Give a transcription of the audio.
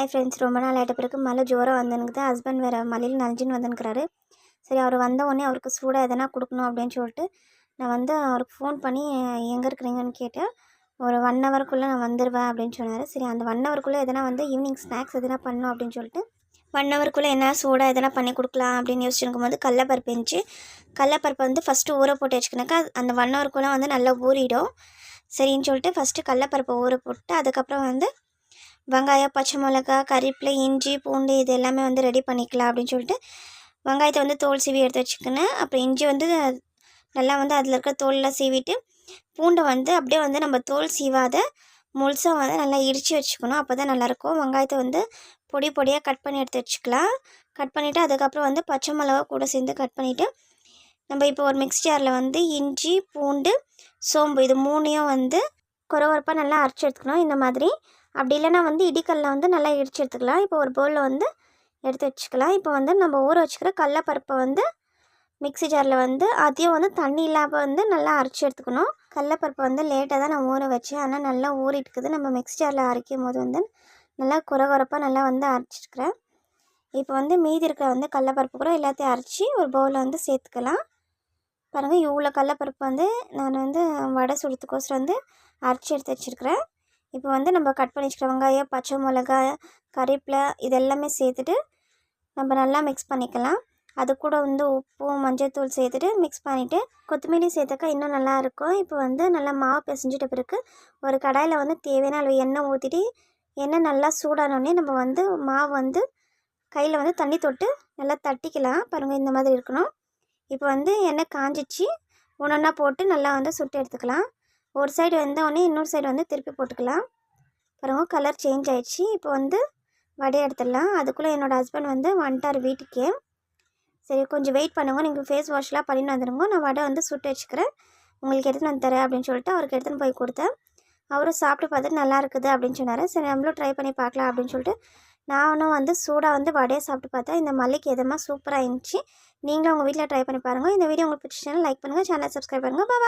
Hi friends, ரொம்ப நாள் ஆகிட்ட பிறகு மழை ஜோராக வந்துனுக்குது. ஹஸ்பண்ட் வேறு மழையில் நனைஞ்சின்னு வந்துன்னுக்கிறாரு. சரி, அவர் வந்த உடனே அவருக்கு சூடாக எதனா கொடுக்கணும் அப்படின்னு சொல்லிட்டு நான் அவருக்கு ஃபோன் பண்ணி எங்கே இருக்கிறீங்கன்னு கேட்டேன். ஒரு 1 ஹவருக்குள்ளே நான் வந்துடுவேன் அப்படின்னு சொன்னார். சரி, அந்த 1 ஹவருக்குள்ளே எதனா ஈவினிங் ஸ்நாக்ஸ் எதனா பண்ணணும் அப்படின்னு சொல்லிட்டு 1 ஹவருக்குள்ளே என்ன சூடாக எதனா பண்ணி கொடுக்கலாம் அப்படின்னு யோசிச்சுருக்கும்போது கடலப்பருப்பு இருந்துச்சு. கடலப்பருப்பை ஃபஸ்ட்டு ஊற போட்டு வச்சுக்கினாக்கா அந்த 1 ஹவருக்குள்ளே நல்லா ஊறிடும். சரின்னு சொல்லிட்டு ஃபஸ்ட்டு கடலப்பருப்பை ஊற போட்டு அதுக்கப்புறம் வெங்காயம், பச்சை மிளகா, கறிவேப்பிலை, இஞ்சி, பூண்டு இது எல்லாமே ரெடி பண்ணிக்கலாம் அப்படின்னு சொல்லிட்டு வெங்காயத்தை தோல் சீவி எடுத்து வச்சுக்கினேன். அப்புறம் இஞ்சி நல்லா அதில் இருக்க தோலெலாம் சீவிட்டு பூண்டை அப்படியே நம்ம தோல் சீவாத முழுசாக நல்லா இடித்து வச்சுக்கணும். அப்போ தான் நல்லாயிருக்கும். வெங்காயத்தை பொடி பொடியாக கட் பண்ணி எடுத்து வச்சுக்கலாம். கட் பண்ணிவிட்டு அதுக்கப்புறம் பச்சை மிளகா கூட சேர்ந்து கட் பண்ணிவிட்டு நம்ம இப்போ ஒரு மிக்ஸி ஜாரில் இஞ்சி, பூண்டு, சோம்பு இது 3ஐயும் கொரகொரப்பாக நல்லா அரைச்சி எடுத்துக்கணும். இந்த மாதிரி அப்படி இல்லைனா இடிக்கல்ல நல்லா இடித்து எடுத்துக்கலாம். இப்போ ஒரு பவுலில் எடுத்து வச்சுக்கலாம். இப்போ நம்ம ஊற வச்சுக்கிற கடலப்பருப்பை மிக்ஸி ஜாரில் அதையும் தண்ணி இல்லாமல் நல்லா அரைச்சி எடுத்துக்கணும். கடலப்பருப்பை லேட்டாக தான் நான் ஊற வச்சேன். ஆனால் நல்லா ஊறிட்டுக்குது. நம்ம மிக்ஸி ஜாரில் அரைக்கும் போது நல்லா கொரகொரப்பாக நல்லா அரைச்சிருக்கிறேன். இப்போ மீதி இருக்கிற கடலப்பருப்பு கூட எல்லாத்தையும் அரைச்சி ஒரு பவுலில் சேர்த்துக்கலாம். பாருங்கள், இவ்வளோ கடலப்பருப்பு நான் வடை சுடுறதுக்கோசரம் அரைச்சி எடுத்து வச்சுருக்கிறேன். இப்போ நம்ம கட் பண்ணி வச்சுக்கிற வெங்காயம், பச்சை மிளகாய், கறிவேப்பிலை இது எல்லாமே சேர்த்துட்டு நம்ம நல்லா மிக்ஸ் பண்ணிக்கலாம். அது கூட உப்பு, மஞ்சள்தூள் சேர்த்துட்டு மிக்ஸ் பண்ணிவிட்டு கொத்தமல்லி சேர்த்தாக்கா இன்னும் நல்லாயிருக்கும். இப்போ நல்லா மாவு பிசைஞ்சிட்ட பிறகு ஒரு கடாயில் தேவையான அளவு எண்ணெய் ஊற்றிட்டு எண்ணெய் நல்லா சூடானோடனே நம்ம மாவு கையில் தண்ணி தொட்டு நல்லா தட்டிக்கலாம். பாருங்கள், இந்த மாதிரி இருக்கணும். இப்போ எண்ணெய் காஞ்சிச்சு. ஒன்றா போட்டு நல்லா சுட்டு எடுத்துக்கலாம். ஒரு சைடு வெந்தோடனே இன்னொரு சைடு திருப்பி போட்டுக்கலாம். பாருங்கள், கலர் சேஞ்ச் ஆகிடுச்சு. இப்போ வடை எடுத்துடலாம். அதுக்குள்ளே என்னோடய ஹஸ்பண்ட் வந்துட்டார் வீட்டுக்கே. சரி, கொஞ்சம் வெயிட் பண்ணுங்க, நீங்கள் ஃபேஸ் வாஷ்லாம் பண்ணிட்டு வந்துடுங்க, நான் வடை சுட்டு வச்சுக்கிறேன், உங்களுக்கு எடுத்துன்னு வந்து தரேன் அப்படின்னு சொல்லிட்டு அவருக்கு எடுத்துன்னு போய் கொடுத்தேன். அவரும் சாப்பிட்டு பார்த்துட்டு நல்லா இருக்குது அப்படின்னு சொன்னார். சரி, நம்மளும் ட்ரை பண்ணி பார்க்கலாம் அப்படின்னு சொல்லிட்டு நானும் சூடாக வடையை சாப்பிட்டு பார்த்தேன். இந்த மல்லிக்கு எதமாக சூப்பராக இருந்துச்சு. நீங்களும் உங்கள் வீட்டில் ட்ரை பண்ணி பாருங்கள். இந்த வீடியோ உங்களுக்கு பிடிச்சிச்சுன்னா லைக் பண்ணுங்கள், சேனலை சப்ஸ்கிரைப் பண்ணுங்கள். பாய்.